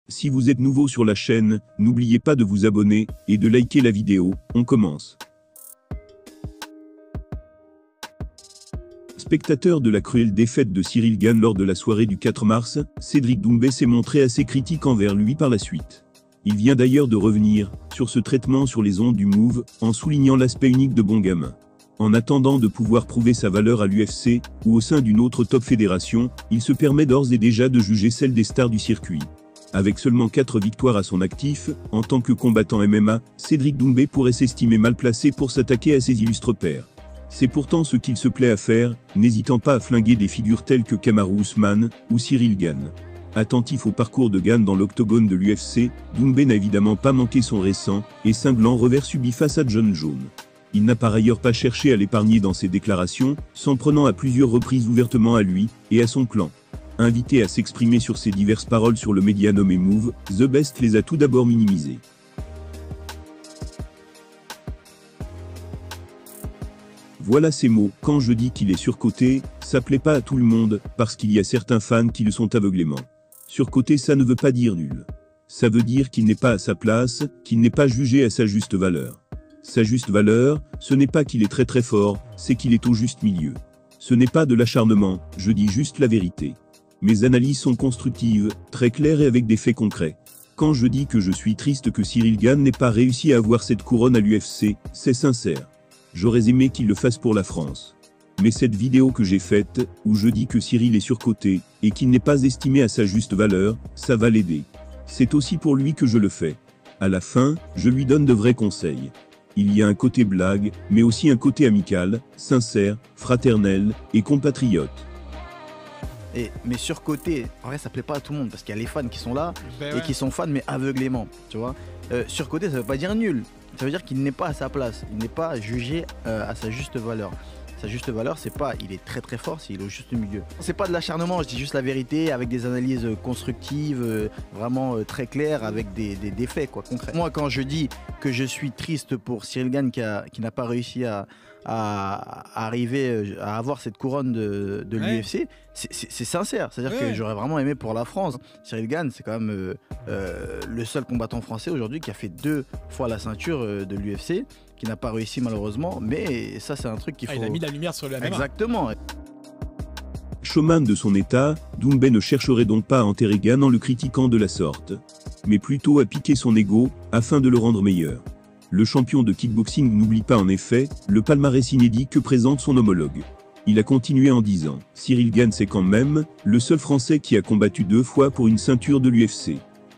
Si vous êtes nouveau sur la chaîne, n'oubliez pas de vous abonner et de liker la vidéo. On commence. Spectateur de la cruelle défaite de Cyril Gane lors de la soirée du 4 mars, Cédric Doumbé s'est montré assez critique envers lui par la suite. Il vient d'ailleurs de revenir sur ce traitement sur les ondes du Move, en soulignant l'aspect unique de Bon Gamin. En attendant de pouvoir prouver sa valeur à l'UFC, ou au sein d'une autre top fédération, il se permet d'ores et déjà de juger celle des stars du circuit. Avec seulement 4 victoires à son actif, en tant que combattant MMA, Cédric Doumbé pourrait s'estimer mal placé pour s'attaquer à ses illustres pairs. C'est pourtant ce qu'il se plaît à faire, n'hésitant pas à flinguer des figures telles que Kamaru Usman ou Cyril Gane. Attentif au parcours de Gane dans l'octogone de l'UFC, Doumbé n'a évidemment pas manqué son récent et cinglant revers subi face à Jon Jones. Il n'a par ailleurs pas cherché à l'épargner dans ses déclarations, s'en prenant à plusieurs reprises ouvertement à lui et à son clan. Invité à s'exprimer sur ses diverses paroles sur le média nommé Move, The Best les a tout d'abord minimisées. Voilà ses mots: quand je dis qu'il est surcoté, ça plaît pas à tout le monde, parce qu'il y a certains fans qui le sont aveuglément. Surcoté, ça ne veut pas dire nul. Ça veut dire qu'il n'est pas à sa place, qu'il n'est pas jugé à sa juste valeur. Sa juste valeur, ce n'est pas qu'il est très très fort, c'est qu'il est au juste milieu. Ce n'est pas de l'acharnement, je dis juste la vérité. Mes analyses sont constructives, très claires et avec des faits concrets. Quand je dis que je suis triste que Cyril Gane n'ait pas réussi à avoir cette couronne à l'UFC, c'est sincère. J'aurais aimé qu'il le fasse pour la France. Mais cette vidéo que j'ai faite, où je dis que Cyril est surcoté, et qu'il n'est pas estimé à sa juste valeur, ça va l'aider. C'est aussi pour lui que je le fais. À la fin, je lui donne de vrais conseils. Il y a un côté blague, mais aussi un côté amical, sincère, fraternel et compatriote. Mais surcoté, en vrai ça plaît pas à tout le monde parce qu'il y a les fans qui sont là et qui sont fans mais aveuglément, tu vois. Surcoté ça veut pas dire nul, ça veut dire qu'il n'est pas à sa place, il n'est pas jugé à sa juste valeur. Sa juste valeur, c'est pas il est très très fort, c'est il est au juste milieu. C'est pas de l'acharnement, je dis juste la vérité avec des analyses constructives, vraiment très claires, avec des faits quoi, concrets. Moi quand je dis que je suis triste pour Cyril Gane qui n'a pas réussi à arriver à avoir cette couronne de l'UFC, c'est sincère, c'est-à-dire que j'aurais vraiment aimé pour la France. Cyril Gane, c'est quand même le seul combattant français aujourd'hui qui a fait 2 fois la ceinture de l'UFC, qui n'a pas réussi malheureusement, mais ça c'est un truc qu'il faut... Il a mis la lumière sur le MMA. Exactement. Showman de son état, Doumbé ne chercherait donc pas à enterrer Gane en le critiquant de la sorte, mais plutôt à piquer son ego, afin de le rendre meilleur. Le champion de kickboxing n'oublie pas en effet le palmarès inédit que présente son homologue. Il a continué en disant: Cyril Gane c'est quand même le seul Français qui a combattu 2 fois pour une ceinture de l'UFC.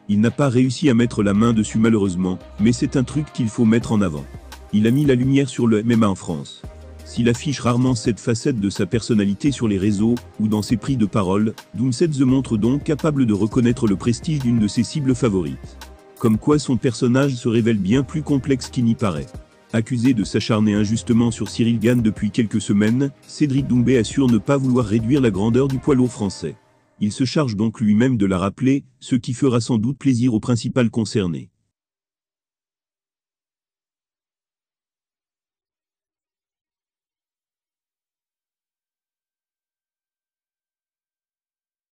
Il n'a pas réussi à mettre la main dessus malheureusement, mais c'est un truc qu'il faut mettre en avant. Il a mis la lumière sur le MMA en France. S'il affiche rarement cette facette de sa personnalité sur les réseaux ou dans ses prises de parole, Doumbé se montre donc capable de reconnaître le prestige d'une de ses cibles favorites. Comme quoi son personnage se révèle bien plus complexe qu'il n'y paraît. Accusé de s'acharner injustement sur Cyril Gane depuis quelques semaines, Cédric Doumbé assure ne pas vouloir réduire la grandeur du poids lourd français. Il se charge donc lui-même de la rappeler, ce qui fera sans doute plaisir au principal concerné.